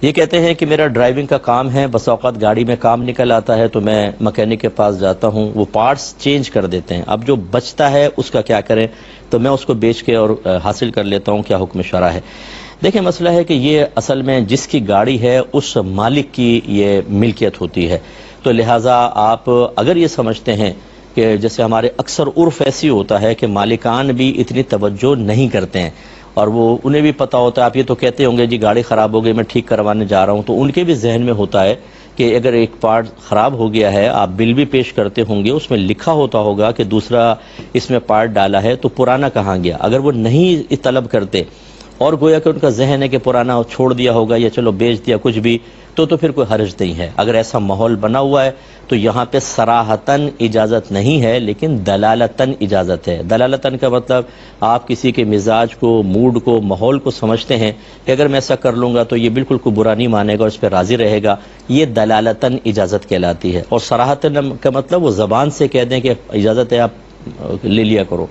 یہ کہتے ہیں کہ میرا ڈرائیونگ کا کام ہے، بس اوقات گاڑی میں کام نکل آتا ہے تو میں مکینک کے پاس جاتا ہوں، وہ پارٹس چینج کر دیتے ہیں، اب جو بچتا ہے اس کا کیا کریں؟ تو میں اس کو بیچ کے اور حاصل کر لیتا ہوں، کیا حکم شرع ہے؟ دیکھیں مسئلہ ہے کہ یہ اصل میں جس کی گاڑی ہے اس مالک کی یہ ملکیت ہوتی ہے، تو لہٰذا آپ اگر یہ سمجھتے ہیں کہ جیسے ہمارے اکثر عرف ایسی ہوتا ہے کہ مالکان بھی اتنی توجہ نہیں کرتے ہیں، اور وہ انہیں بھی پتہ ہوتا ہے، آپ یہ تو کہتے ہوں گے جی گاڑی خراب ہو گئی میں ٹھیک کروانے جا رہا ہوں، تو ان کے بھی ذہن میں ہوتا ہے کہ اگر ایک پارٹ خراب ہو گیا ہے، آپ بل بھی پیش کرتے ہوں گے، اس میں لکھا ہوتا ہوگا کہ دوسرا اس میں پارٹ ڈالا ہے تو پرانا کہاں گیا؟ اگر وہ نہیں طلب کرتے اور گویا کہ ان کا ذہن ہے کہ پرانا چھوڑ دیا ہوگا یا چلو بیچ دیا کچھ بھی، تو پھر کوئی حرج نہیں ہے۔ اگر ایسا ماحول بنا ہوا ہے تو یہاں پہ صراحتاً اجازت نہیں ہے، لیکن دلالتاً اجازت ہے۔ دلالتاً کا مطلب آپ کسی کے مزاج کو، موڈ کو، ماحول کو سمجھتے ہیں کہ اگر میں ایسا کر لوں گا تو یہ بالکل کوئی برا نہیں مانے گا، اس پہ راضی رہے گا، یہ دلالتاً اجازت کہلاتی ہے۔ اور صراحتاً کا مطلب وہ زبان سے کہہ دیں کہ اجازت ہے آپ لے لیا کرو،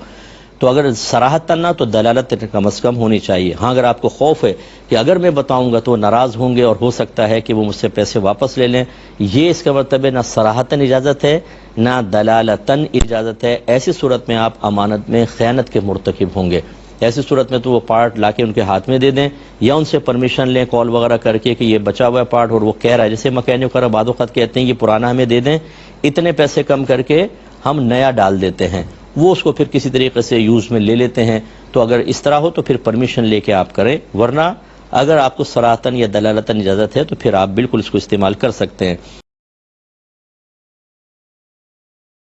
تو اگر صراحتاً نہ تو دلالت کم از کم ہونی چاہیے۔ ہاں اگر آپ کو خوف ہے کہ اگر میں بتاؤں گا تو وہ ناراض ہوں گے اور ہو سکتا ہے کہ وہ مجھ سے پیسے واپس لے لیں، یہ اس کا مطلب ہے نہ صراحتاً اجازت ہے نہ دلالتاً اجازت ہے۔ ایسی صورت میں آپ امانت میں خیانت کے مرتکب ہوں گے۔ ایسی صورت میں تو وہ پارٹ لا کے ان کے ہاتھ میں دے دیں یا ان سے پرمیشن لیں کال وغیرہ کر کے کہ یہ بچا ہوا ہے پارٹ اور وہ کہہ رہا ہے، جیسے مکینک وغیرہ بعض اوقات کہتے ہیں یہ پرانا ہمیں دے دیں، اتنے پیسے کم کر کے ہم نیا ڈال دیتے ہیں، وہ اس کو پھر کسی طریقے سے یوز میں لے لیتے ہیں۔ تو اگر اس طرح ہو تو پھر پرمیشن لے کے آپ کریں، ورنہ اگر آپ کو صراحتاً یا دلالتاً اجازت ہے تو پھر آپ بالکل اس کو استعمال کر سکتے ہیں۔